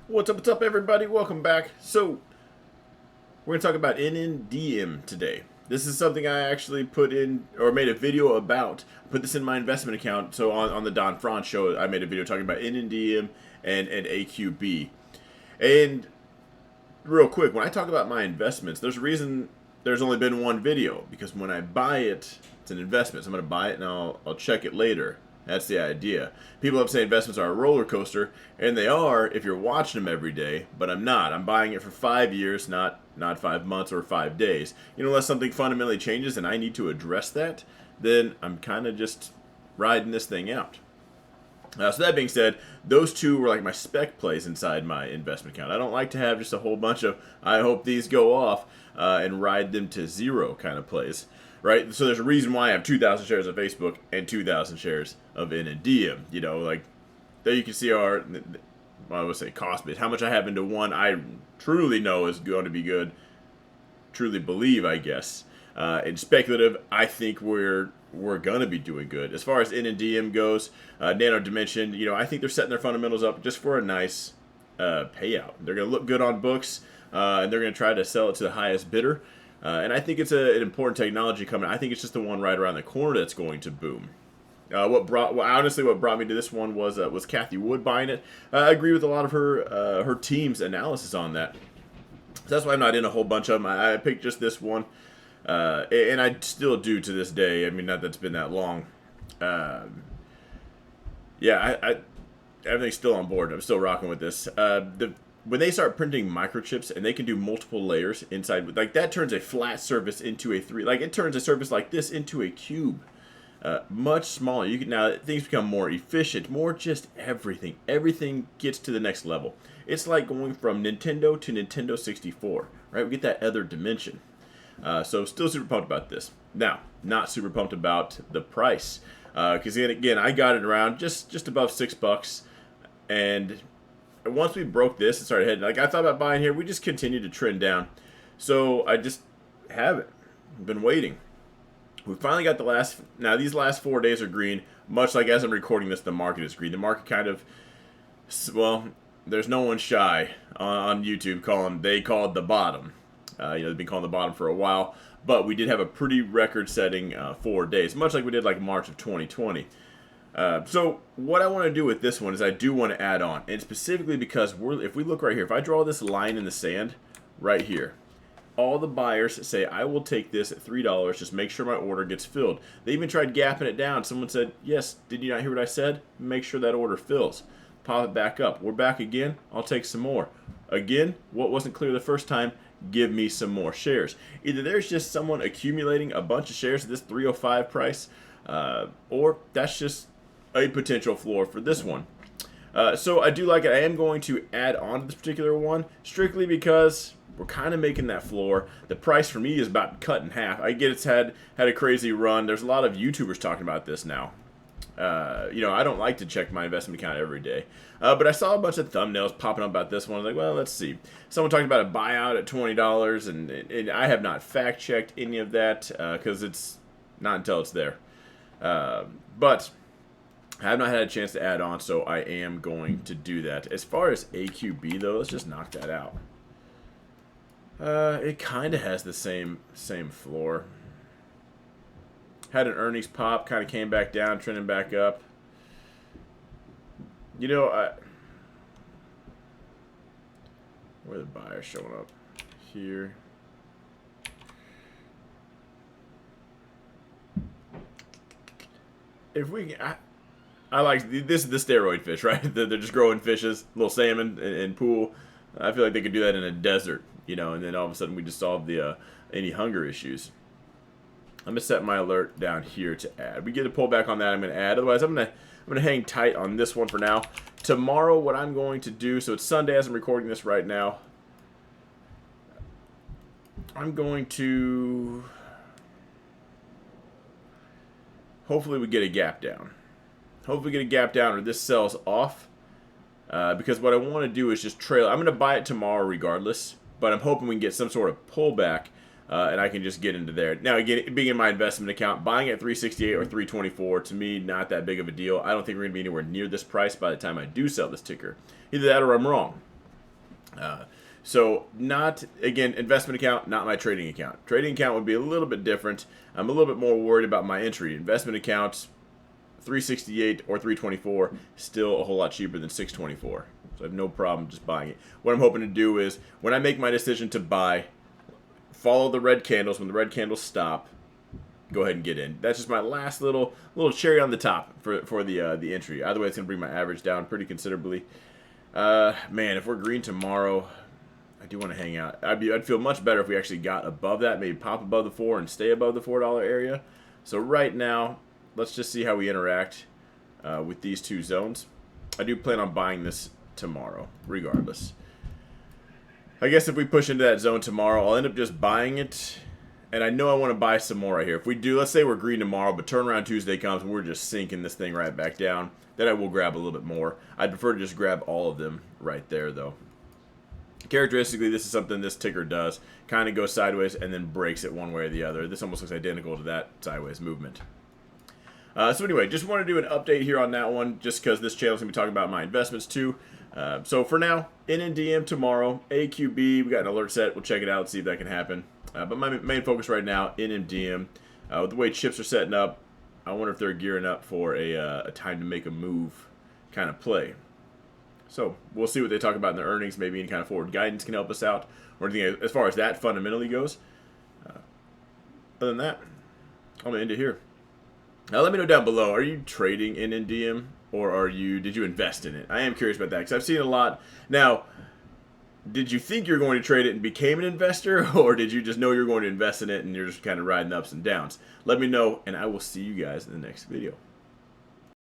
What's up, everybody? Welcome back. So, we're going to talk about NNDM today. This is something I actually put in, or made a video about. I put this in my investment account. So, on the Don Franz show, I made a video talking about NNDM and AQB. And, real quick, when I talk about my investments, there's a reason there's only been one video. Because when I buy it, it's an investment. So, I'm going to buy it and I'll check it later. That's the idea. People have said investments are a roller coaster, and they are if you're watching them every day, but I'm not. I'm buying it for 5 years, not 5 months or 5 days. Unless something fundamentally changes and I need to address that, then I'm kind of just riding this thing out. So that being said, those two were like my spec plays inside my investment account. I don't like to have just a whole bunch of I hope these go off and ride them to zero kind of plays. Right? So there's a reason why I have 2,000 shares of Facebook and 2,000 shares of NNDM. Like there you can see I would say cost base. How much I have into one, I truly know is going to be good. Truly believe, I guess. And speculative, I think we're going to be doing good. As far as NNDM goes, Nano Dimension, I think they're setting their fundamentals up just for a nice payout. They're going to look good on books, and they're going to try to sell it to the highest bidder. And I think it's an important technology coming. I think it's just the one right around the corner that's going to boom. What brought me to this one was Kathy Wood buying it. I agree with a lot of her team's analysis on that. So that's why I'm not in a whole bunch of them. I picked just this one, and I still do to this day. I mean, not that it's been that long. Everything's still on board. I'm still rocking with this. When they start printing microchips and they can do multiple layers inside, like that turns a flat surface into a it turns a surface like this into a cube, much smaller. Now things become more efficient, more just everything. Everything gets to the next level. It's like going from Nintendo to Nintendo 64, right? We get that other dimension. So still super pumped about this. Now, not super pumped about the price, because again, I got it around just above $6, and once we broke this and started heading, like I thought about buying here, we just continued to trend down. So I just haven't. I've been waiting. We finally got now these last 4 days are green, much like as I'm recording this, the market is green. The market kind of, there's no one shy on YouTube they called the bottom. They've been calling the bottom for a while, but we did have a pretty record-setting 4 days, much like we did like March of 2020. So what I want to do with this one is I do want to add on, and specifically because if we look right here, if I draw this line in the sand right here, all the buyers say I will take this at $3, just make sure my order gets filled. They even tried gapping it down. Someone said, yes, did you not hear what I said? Make sure that order fills. Pop it back up. We're back again. I'll take some more. Again, what wasn't clear the first time, give me some more shares. Either there's just someone accumulating a bunch of shares at this 305 price, or that's just a potential floor for this one. So I do like it. I am going to add on to this particular one strictly because we're kind of making that floor. The price for me is about cut in half. I get it's had a crazy run. There's a lot of YouTubers talking about this now. I don't like to check my investment account every day. But I saw a bunch of thumbnails popping up about this one. I was like, well, let's see. Someone talking about a buyout at $20, and I have not fact-checked any of that because it's not until it's there. But I have not had a chance to add on, so I am going to do that. As far as AQB, though, let's just knock that out. It kind of has the same floor. Had an earnings pop, kind of came back down, trending back up. Where are the buyers showing up? Here. If we I like this is the steroid fish, right? They're just growing fishes, little salmon and pool. I feel like they could do that in a desert, and then all of a sudden we just solve the any hunger issues. I'm gonna set my alert down here to add. We get a pullback on that, I'm gonna add. Otherwise, I'm gonna hang tight on this one for now. Tomorrow, what I'm going to do, so it's Sunday as I'm recording this right now. I'm going to hopefully we get a gap down. Hopefully get a gap down or this sells off. Because what I want to do is just trail. I'm going to buy it tomorrow regardless. But I'm hoping we can get some sort of pullback. And I can just get into there. Now, again, being in my investment account, buying at 368 or 324, to me, not that big of a deal. I don't think we're going to be anywhere near this price by the time I do sell this ticker. Either that or I'm wrong. So not, again, investment account, not my trading account. Trading account would be a little bit different. I'm a little bit more worried about my entry. Investment account, 368 or 324, still a whole lot cheaper than 624. So I have no problem just buying it. What I'm hoping to do is, when I make my decision to buy, follow the red candles. When the red candles stop, go ahead and get in. That's just my last little cherry on the top for the entry. Either way, it's going to bring my average down pretty considerably. Man, if we're green tomorrow, I do want to hang out. I'd feel much better if we actually got above that, maybe pop above the 4 and stay above the $4 area. So right now, let's just see how we interact with these two zones. I do plan on buying this tomorrow, regardless. I guess if we push into that zone tomorrow, I'll end up just buying it. And I know I want to buy some more right here. If we do, let's say we're green tomorrow, but turnaround Tuesday comes and we're just sinking this thing right back down, then I will grab a little bit more. I'd prefer to just grab all of them right there, though. Characteristically, this is something this ticker does. Kind of goes sideways and then breaks it one way or the other. This almost looks identical to that sideways movement. So anyway, just want to do an update here on that one, just because this channel is going to be talking about my investments too. So for now, NNDM tomorrow, AQB, we got an alert set. We'll check it out, see if that can happen. But my main focus right now, NNDM. With the way chips are setting up, I wonder if they're gearing up for a time to make a move kind of play. So we'll see what they talk about in the earnings. Maybe any kind of forward guidance can help us out, or anything as far as that fundamentally goes. Other than that, I'm gonna end it here. Now let me know down below: are you trading NNDM, or did you invest in it? I am curious about that because I've seen a lot. Now, did you think you're going to trade it and became an investor, or did you just know you're going to invest in it and you're just kind of riding the ups and downs? Let me know, and I will see you guys in the next video.